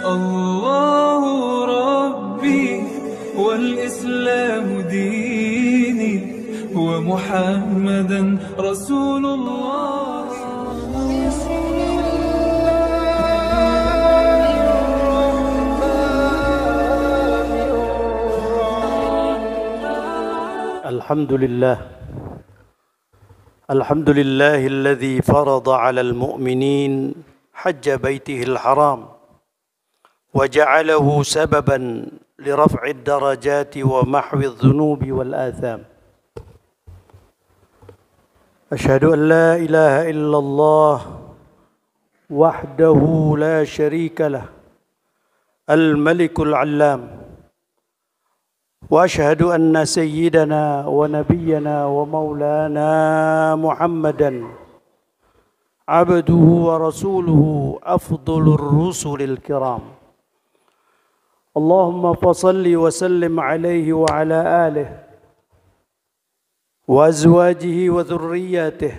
الله ربي والإسلام ديني ومحمدا رسول الله. الحمد لله الذي فرض على المؤمنين حج بيته الحرام وجعله سببا لرفع الدرجات ومحو الذنوب والآثام. أشهد أن لا إله إلا الله وحده لا شريك له الملك العلام، وأشهد أن سيدنا ونبينا ومولانا محمدا عبده ورسوله أفضل الرسل الكرام. اللهم فصل وسلم عليه وعلى آله وأزواجه وذرياته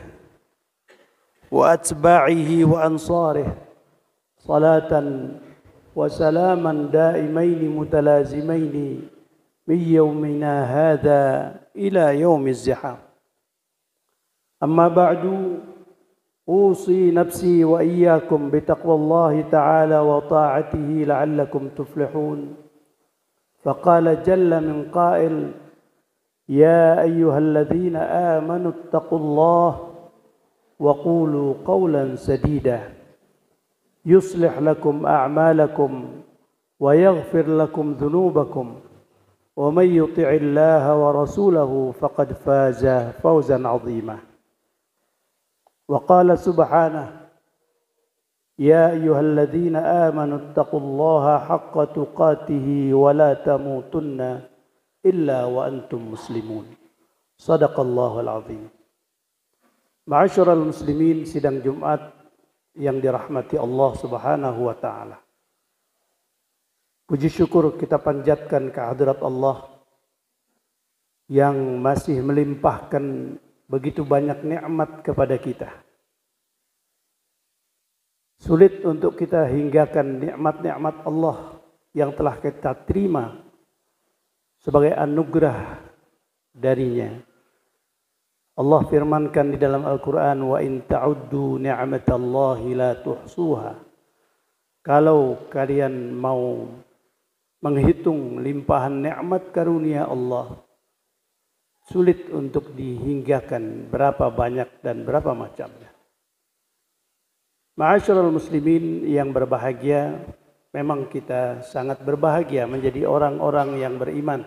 وأتباعه وأنصاره صلاة وسلاما دائمين متلازمين من يومنا هذا إلى يوم الزحام. أما بعد، أوصي نفسي وإياكم بتقوى الله تعالى وطاعته لعلكم تفلحون. فقال جل من قائل: يا أيها الذين آمنوا اتقوا الله وقولوا قولا سديدا يصلح لكم أعمالكم ويغفر لكم ذنوبكم ومن يطع الله ورسوله فقد فاز فوزا عظيما. وقال سبحانه: يا أيها الذين آمنوا اتقوا الله حق تقاته ولا تموتن إلا وأنتم مسلمون. صدق الله العظيم. Ma'asyiral muslimin, sidang Jumat yang dirahmati Allah Subhanahu wa taala. Puji syukur kita panjatkan kehadirat Allah yang masih melimpahkan begitu banyak nikmat kepada kita. Sulit untuk kita hinggakan nikmat-nikmat Allah yang telah kita terima sebagai anugerah darinya. Allah firmankan di dalam Al-Quran, wa in ta'uddu ni'matallahi la tuhsuha. Kalau kalian mau menghitung limpahan nikmat karunia Allah, sulit untuk dihinggakan berapa banyak dan berapa macamnya. Ma'asyiral muslimin yang berbahagia, memang kita sangat berbahagia menjadi orang-orang yang beriman,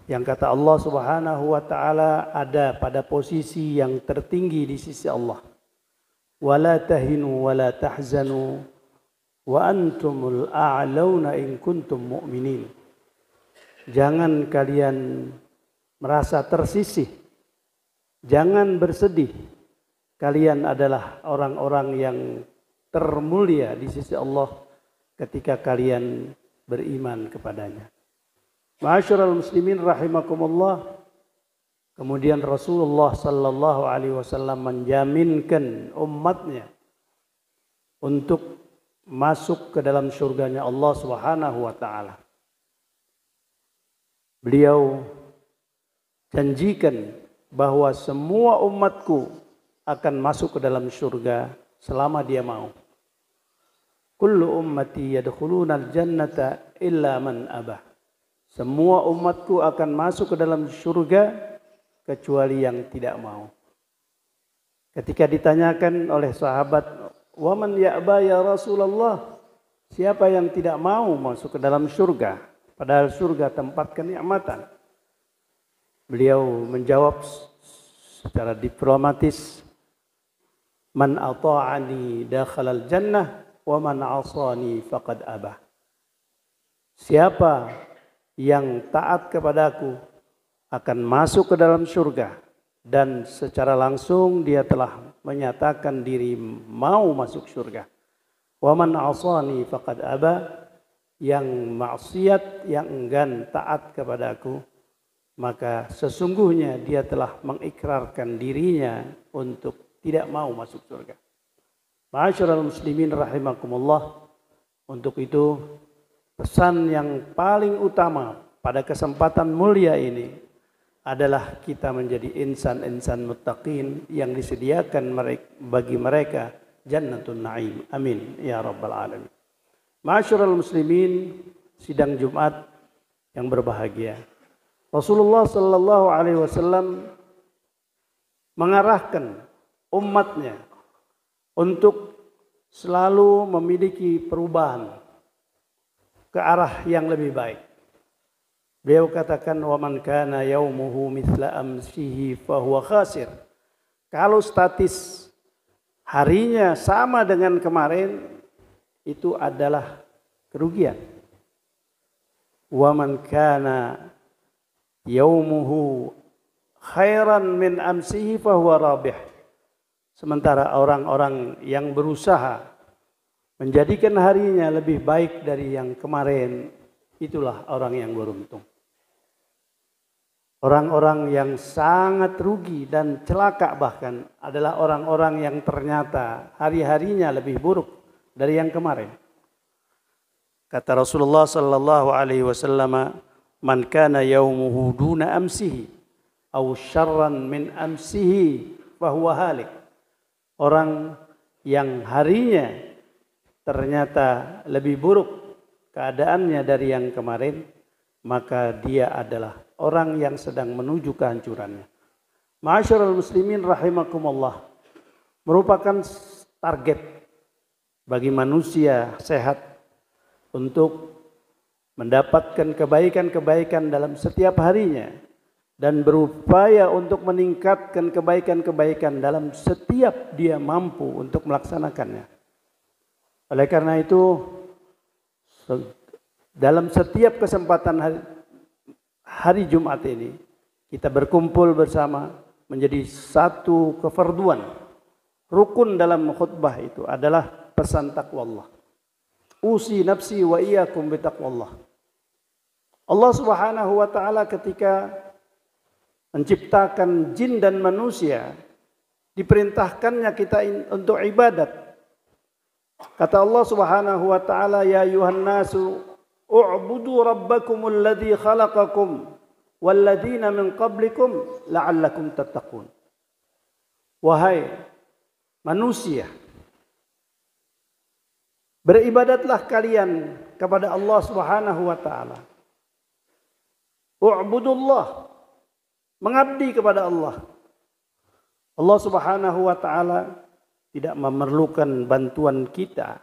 yang kata Allah Subhanahu wa taala ada pada posisi yang tertinggi di sisi Allah. Wala tahinu wala tahzanu wa antumul a'launa in kuntum mu'minin. Jangan kalian merasa tersisih, jangan bersedih. Kalian adalah orang-orang yang termulia di sisi Allah ketika kalian beriman kepadanya. Ma'asyiral muslimin rahimakumullah. Kemudian Rasulullah sallallahu alaihi wasallam menjaminkan umatnya untuk masuk ke dalam surganya Allah Subhanahu wa taala. Beliau janjikan bahwa semua umatku akan masuk ke dalam surga selama dia mau. Kullu ummati yadkhulunal jannata illa man abah. Semua umatku akan masuk ke dalam surga kecuali yang tidak mau. Ketika ditanyakan oleh sahabat, "Wa man ya'ba ya Rasulullah?" Siapa yang tidak mau masuk ke dalam surga? Padahal surga tempat kenikmatan. Beliau menjawab secara diplomatis, "Man ata'ani dakhalal jannah wa man 'asani faqad abah." Siapa yang taat kepadaku akan masuk ke dalam surga, dan secara langsung dia telah menyatakan diri mau masuk surga. Wa man 'asani faqad aba, yang maksiat, yang enggan taat kepadaku, maka sesungguhnya dia telah mengikrarkan dirinya untuk tidak mau masuk surga. Ma'asyiral muslimin rahimakumullah. Untuk itu pesan yang paling utama pada kesempatan mulia ini adalah kita menjadi insan-insan muttaqin yang disediakan bagi mereka jannatun na'im. Amin ya rabbal alamin. Ma'asyiral muslimin, sidang Jumat yang berbahagia. Rasulullah sallallahu alaihi wasallam mengarahkan umatnya untuk selalu memiliki perubahan ke arah yang lebih baik. Beliau katakan, wa man kana yaumuhu mithla amsihi fahuwa khasir. Kalau statis harinya sama dengan kemarin, itu adalah kerugian. Wa man kana yaumuhu khairan min amsihi fahuwa rabih. Sementara orang-orang yang berusaha menjadikan harinya lebih baik dari yang kemarin, itulah orang yang beruntung. Orang-orang yang sangat rugi dan celaka bahkan adalah orang-orang yang ternyata hari-harinya lebih buruk dari yang kemarin. Kata Rasulullah sallallahu alaihi wasallam, "Man kana yaumuhu duna amsihi aw syarran min amsihi fahuwa halik." Orang yang harinya ternyata lebih buruk keadaannya dari yang kemarin, maka dia adalah orang yang sedang menuju kehancurannya. Ma'asyiral muslimin rahimakumullah, merupakan target bagi manusia sehat untuk mendapatkan kebaikan-kebaikan dalam setiap harinya dan berupaya untuk meningkatkan kebaikan-kebaikan dalam setiap dia mampu untuk melaksanakannya. Oleh karena itu, dalam setiap kesempatan hari Jumat ini, kita berkumpul bersama menjadi satu kefarduan. Rukun dalam khutbah itu adalah pesan taqwallah. Usi nafsi wa iyyakum bitaqwallah. Allah Subhanahu wa taala ketika menciptakan jin dan manusia, diperintahkannya kita untuk ibadat. Kata Allah Subhanahu wa taala, ya ayuhan nasu u'budu rabbakumul ladzi khalaqakum walladzina min qablikum la'allakum tattaqun. Wahai manusia, beribadatlah kalian kepada Allah Subhanahu wa taala. U'budullah, mengabdi kepada Allah. Allah Subhanahu wa taala tidak memerlukan bantuan kita,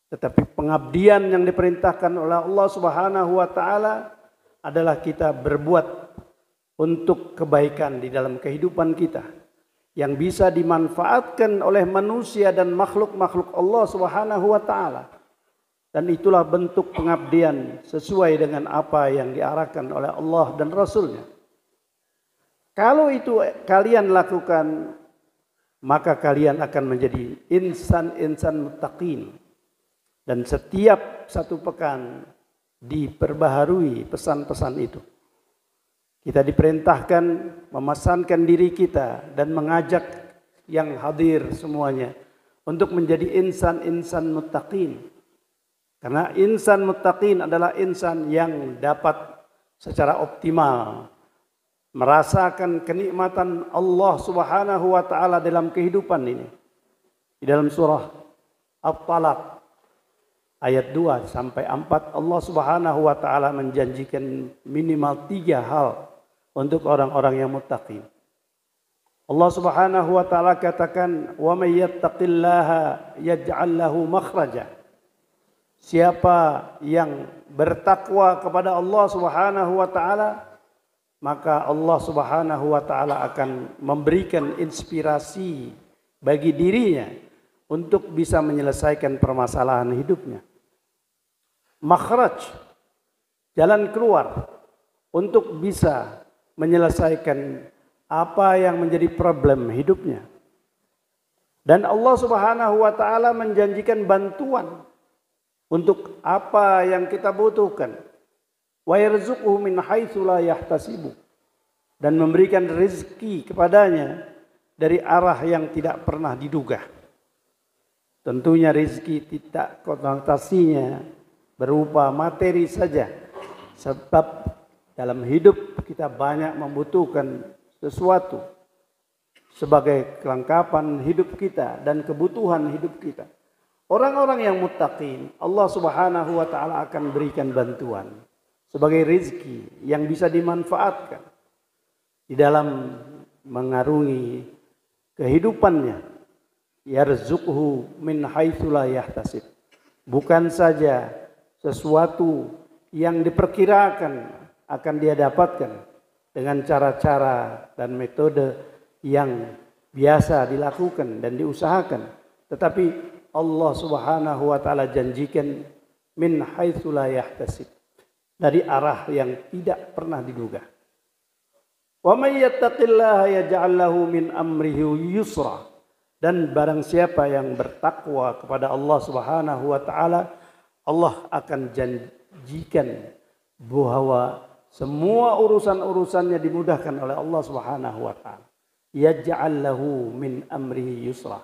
tetapi pengabdian yang diperintahkan oleh Allah Subhanahu wa taala adalah kita berbuat untuk kebaikan di dalam kehidupan kita yang bisa dimanfaatkan oleh manusia dan makhluk-makhluk Allah Subhanahu wa taala. Dan itulah bentuk pengabdian sesuai dengan apa yang diarahkan oleh Allah dan Rasul-Nya. Kalau itu kalian lakukan, maka kalian akan menjadi insan-insan muttaqin. Dan setiap satu pekan diperbaharui pesan-pesan itu. Kita diperintahkan memesankan diri kita dan mengajak yang hadir semuanya untuk menjadi insan-insan muttaqin. Karena insan muttaqin adalah insan yang dapat secara optimal merasakan kenikmatan Allah Subhanahu wa taala dalam kehidupan ini. Di dalam surah At-Talaq ayat 2 sampai 4, Allah Subhanahu wa taala menjanjikan minimal 3 hal untuk orang-orang yang muttaqin. Allah Subhanahu wa taala katakan, "Wa may yattaqillaha yaj'al lahu makhraja." Siapa yang bertakwa kepada Allah Subhanahu wa taala, maka Allah Subhanahu wa taala akan memberikan inspirasi bagi dirinya untuk bisa menyelesaikan permasalahan hidupnya. Makhraj, jalan keluar untuk bisa menyelesaikan apa yang menjadi problem hidupnya. Dan Allah Subhanahu wa taala menjanjikan bantuan untuk apa yang kita butuhkan. Wa yarzuquhu min haitsu la yahtasibu, dan memberikan rezeki kepadanya dari arah yang tidak pernah diduga. Tentunya rezeki tidak konotasinya berupa materi saja. Sebab dalam hidup kita banyak membutuhkan sesuatu sebagai kelengkapan hidup kita dan kebutuhan hidup kita. Orang-orang yang muttaqin, Allah Subhanahu wa taala akan berikan bantuan sebagai rezeki yang bisa dimanfaatkan di dalam mengarungi kehidupannya. Yarzuqhu min haitsu la yahtasib. Bukan saja sesuatu yang diperkirakan akan dia dapatkan dengan cara-cara dan metode yang biasa dilakukan dan diusahakan, tetapi Allah Subhanahu wa taala janjikan min haitsu la yahtasib, dari arah yang tidak pernah diduga. Wa may yattaqillaha yaj'al lahu min amrihi yusra. Dan barang siapa yang bertakwa kepada Allah Subhanahu wa taala, Allah akan janjikan bahwa semua urusan-urusannya dimudahkan oleh Allah Subhanahu wa taala. Yaj'al lahu min amrihi yusra.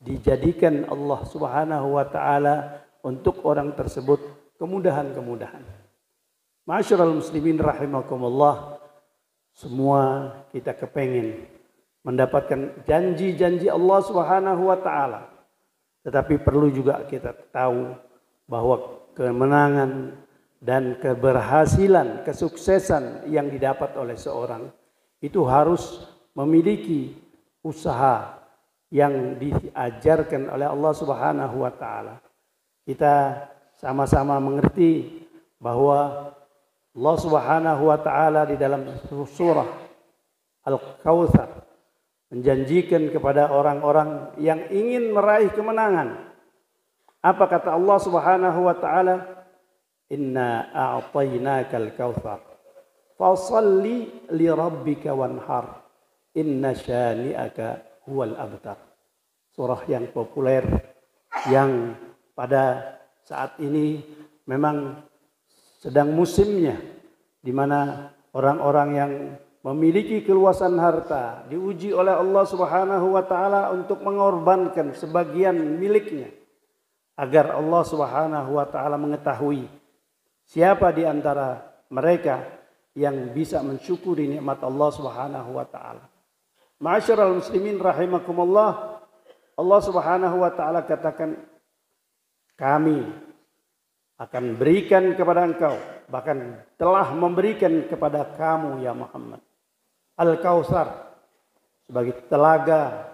Dijadikan Allah Subhanahu wa taala untuk orang tersebut kemudahan-kemudahan. Ma'asyiral muslimin rahimakumullah, semua kita kepengin mendapatkan janji-janji Allah Subhanahu wa taala. Tetapi perlu juga kita tahu bahwa kemenangan dan keberhasilan, kesuksesan yang didapat oleh seorang itu harus memiliki usaha yang diajarkan oleh Allah Subhanahu wa taala. Kita sama-sama mengerti bahwa Allah Subhanahu wa taala di dalam surah Al-Kautsar menjanjikan kepada orang-orang yang ingin meraih kemenangan. Apa kata Allah Subhanahu wa taala? Inna a'tainakal kautsar fashalli li rabbika wanhar inna syani'aka huwal abtar. Surah yang populer yang pada saat ini memang sedang musimnya, di mana orang-orang yang memiliki keluasan harta diuji oleh Allah Subhanahu wa taala untuk mengorbankan sebagian miliknya agar Allah Subhanahu wa taala mengetahui siapa di antara mereka yang bisa mensyukuri nikmat Allah Subhanahu wa taala. Ma'asyiral muslimin rahimakumullah, Allah Subhanahu wa taala katakan, kami akan berikan kepada engkau, bahkan telah memberikan kepada kamu ya Muhammad, Al-Kautsar, sebagai telaga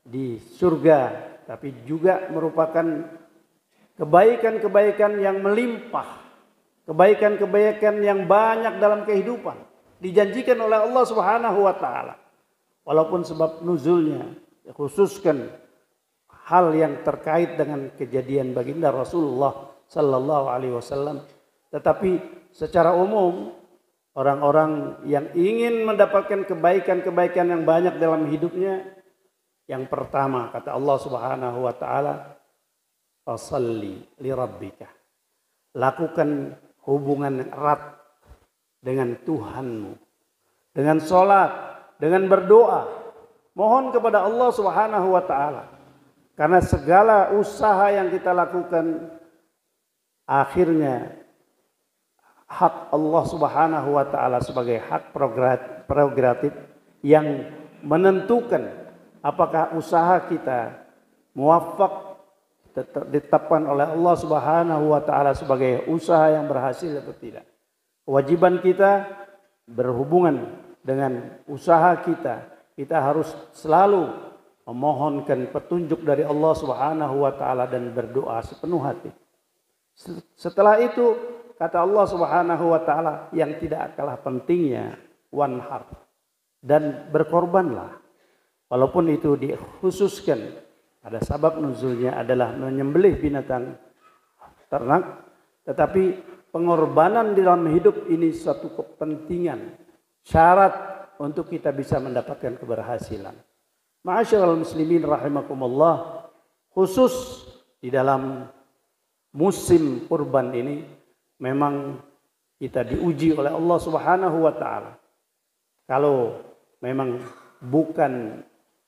di surga, tapi juga merupakan kebaikan-kebaikan yang melimpah, kebaikan-kebaikan yang banyak dalam kehidupan, dijanjikan oleh Allah Subhanahu wa taala. Walaupun sebab nuzulnya khususkan hal yang terkait dengan kejadian baginda Rasulullah sallallahu alaihi wasallam, tetapi secara umum orang-orang yang ingin mendapatkan kebaikan-kebaikan yang banyak dalam hidupnya, yang pertama kata Allah Subhanahu wa taala, fasalli li rabbika. Lakukan hubungan erat dengan Tuhanmu, dengan salat, dengan berdoa, mohon kepada Allah Subhanahu wa taala. Karena segala usaha yang kita lakukan akhirnya hak Allah Subhanahu wa taala sebagai hak prerogatif yang menentukan apakah usaha kita muwaffaq, ditetapkan oleh Allah Subhanahu wa taala sebagai usaha yang berhasil atau tidak. Kewajiban kita berhubungan dengan usaha kita, kita harus selalu memohonkan petunjuk dari Allah Subhanahu wa taala dan berdoa sepenuh hati. Setelah itu kata Allah Subhanahu wa taala yang tidak kalah pentingnya, wanhar, dan berkorbanlah. Walaupun itu dikhususkan pada sabab nuzulnya adalah menyembelih binatang ternak, tetapi pengorbanan di dalam hidup ini suatu kepentingan, syarat untuk kita bisa mendapatkan keberhasilan. Ma'asyiral muslimin rahimakumullah, khusus di dalam musim kurban ini memang kita diuji oleh Allah Subhanahu wa taala. Kalau memang bukan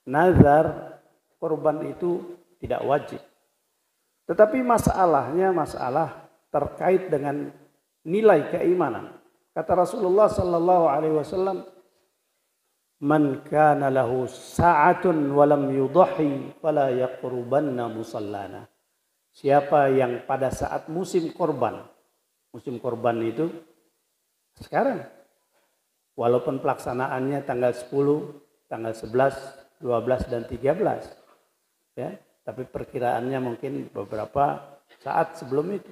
nazar, kurban itu tidak wajib. Tetapi masalahnya masalah terkait dengan nilai keimanan. Kata Rasulullah sallallahu alaihi wasallam, "Man kana lahu sa'atun wa lam yudhi fala yaqrubanna musallana." Siapa yang pada saat musim korban itu sekarang, walaupun pelaksanaannya tanggal 10, tanggal 11, 12 dan 13, ya, tapi perkiraannya mungkin beberapa saat sebelum itu.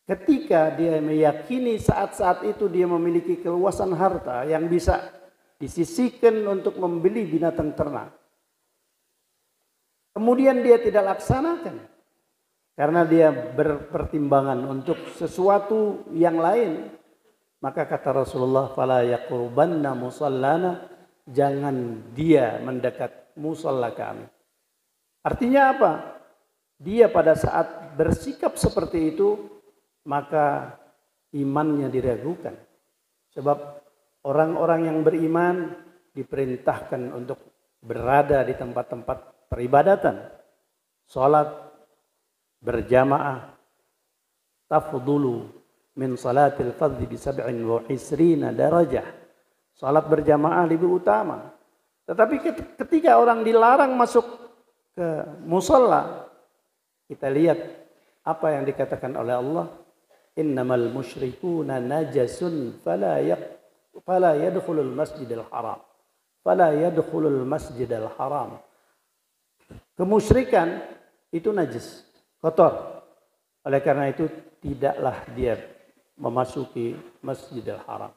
Ketika dia meyakini saat-saat itu dia memiliki keluasan harta yang bisa disisihkan untuk membeli binatang ternak, kemudian dia tidak laksanakan karena dia berpertimbangan untuk sesuatu yang lain, maka kata Rasulullah, "Fala yaqrubanna musallana," jangan dia mendekat musalla kami. Artinya apa? Dia pada saat bersikap seperti itu, maka imannya diragukan. Sebab orang-orang yang beriman diperintahkan untuk berada di tempat-tempat peribadatan. Salat berjamaah tafdulu min salatil fardhi bi 27 darajah. Salat berjamaah lebih utama. Tetapi ketika orang dilarang masuk ke musalla, kita lihat apa yang dikatakan oleh Allah, innamal musyrikuna najasun fala yadkhulul masjidal haram. Fala yadkhulul masjidal haram. Kemusyrikan itu najis, kotor. Oleh karena itu tidaklah dia memasuki Masjidil Haram.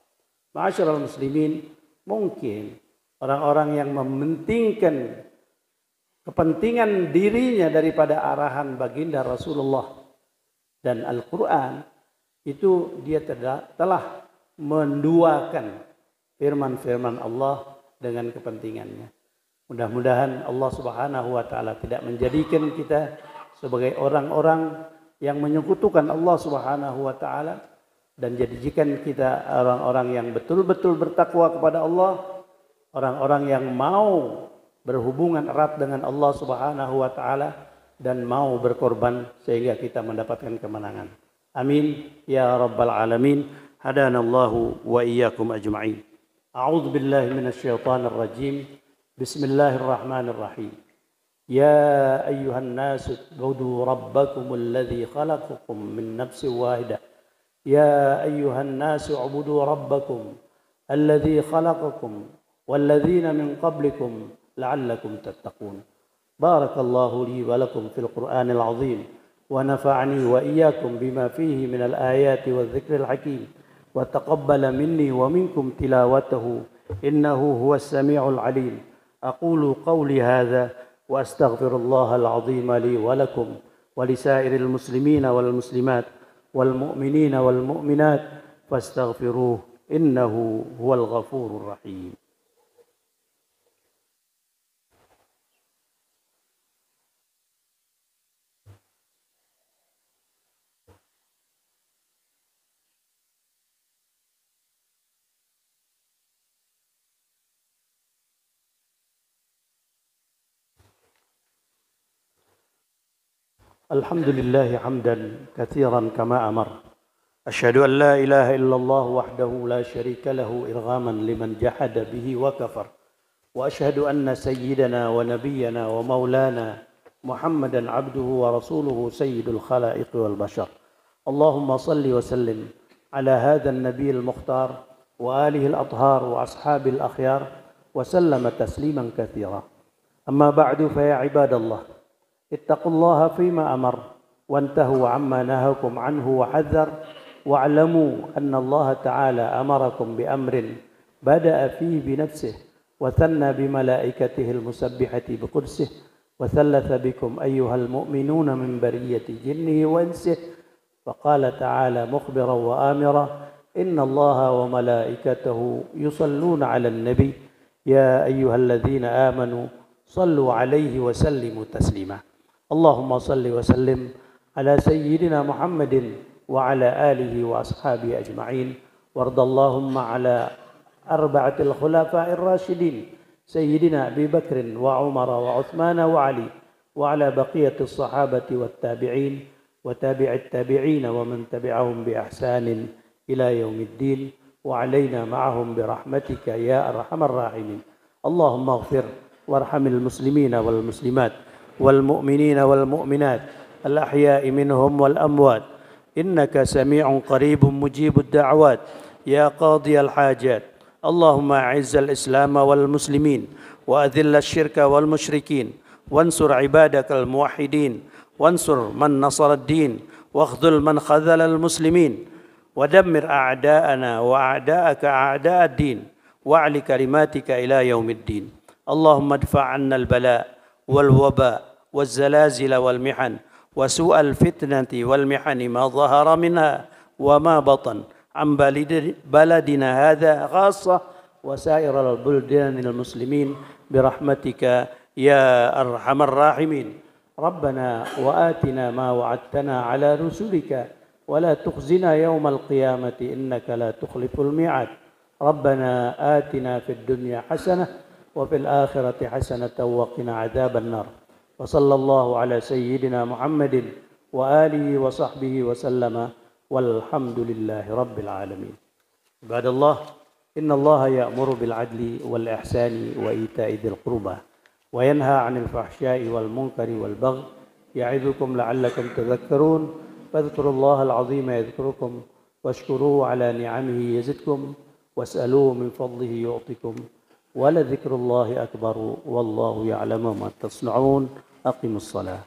Ma'asyiral muslimin, mungkin orang-orang yang mementingkan kepentingan dirinya daripada arahan baginda Rasulullah dan Al-Quran, itu dia telah menduakan firman-firman Allah dengan kepentingannya. Mudah-mudahan Allah Subhanahu wa taala tidak menjadikan kita sebagai orang-orang yang menyekutukan Allah Subhanahu wa taala, dan jadikan kita orang-orang yang betul-betul bertakwa kepada Allah, orang-orang yang mau berhubungan erat dengan Allah Subhanahu wa taala dan mau berkorban sehingga kita mendapatkan kemenangan. Amin ya rabbal alamin. Hadanallahu wa iyyakum ajma'in. A'udzu billahi minasyaitonir rajim. Bismillahirrahmanirrahim. يا أيها الناس اعبدوا ربكم الذي خلقكم من نفس واحدة يا أيها الناس اعبدوا ربكم الذي خلقكم والذين من قبلكم لعلكم تتقون. بارك الله لي ولكم في القرآن العظيم ونفعني وإياكم بما فيه من الآيات والذكر الحكيم وتقبل مني ومنكم تلاوته إنه هو السميع العليم. أقول قولي هذا وأستغفر الله العظيم لي ولكم ولسائر المسلمين والمسلمات والمؤمنين والمؤمنات فاستغفروه إنه هو الغفور الرحيم. الحمد لله حمدا كثيرا كما أمر. أشهد أن لا إله إلا الله وحده لا شريك له إرغاما لمن جحد به وكفر. وأشهد أن سيدنا ونبينا ومولانا محمدا عبده ورسوله سيد الخلائق والبشر. اللهم صل وسلم على هذا النبي المختار وآله الأطهار وأصحاب الأخيار وسلم تسليما كثيرا. أما بعد فيا عباد الله، اتقوا الله فيما أمر وانتهوا عما نهاكم عنه وحذر، واعلموا أن الله تعالى أمركم بأمر بدأ فيه بنفسه وثنى بملائكته المسبحة بقدسه وثلث بكم أيها المؤمنون من برية جنه وإنسه، فقال تعالى مخبرا وآمرا إن الله وملائكته يصلون على النبي يا أيها الذين آمنوا صلوا عليه وسلموا تسليما. اللهم صل وسلم على سيدنا محمد وعلى آله وأصحابه أجمعين، وارض اللهم على 4 الخلفاء الراشدين سيدنا أبي بكر وعمر وعثمان وعلي وعلى بقية الصحابة والتابعين وتابع التابعين ومن تبعهم بإحسان إلى يوم الدين وعلينا معهم برحمتك يا أرحم الراحمين. اللهم اغفر وارحم المسلمين والمسلمات والمؤمنين والمؤمنات الأحياء منهم والأموات إنك سميع قريب مجيب الدعوات يا قاضي الحاجات. اللهم أعز الإسلام والمسلمين وأذل الشرك والمشركين وانصر عبادك الموحدين وانصر من نصر الدين واخذل من خذل المسلمين ودمر أعداءنا وأعداءك أعداء الدين واعل كلماتك إلى يوم الدين. اللهم ادفع عنا البلاء والوباء والزلازل والمحن وسوء الفتنة والمحن ما ظهر منها وما بطن عن بلدنا هذا خاصة وسائر البلدان المسلمين برحمتك يا أرحم الراحمين. ربنا وآتنا ما وعدتنا على رسلك ولا تخزنا يوم القيامة إنك لا تخلف الميعاد. ربنا آتنا في الدنيا حسنة وفي الآخرة حسنة وقنا عذاب النار. وصلى الله على سيدنا محمد وآله وصحبه وسلم والحمد لله رب العالمين. عباد الله، إن الله يأمر بالعدل والإحسان وإيتاء ذي القربى وينهى عن الفحشاء والمنكر والبغي يعظكم لعلكم تذكرون. فاذكروا الله العظيم يذكركم واشكروه على نعمه يزدكم واسألوه من فضله يعطكم ولذكر الله أكبر والله يعلم ما تصنعون. أقيموا الصلاة.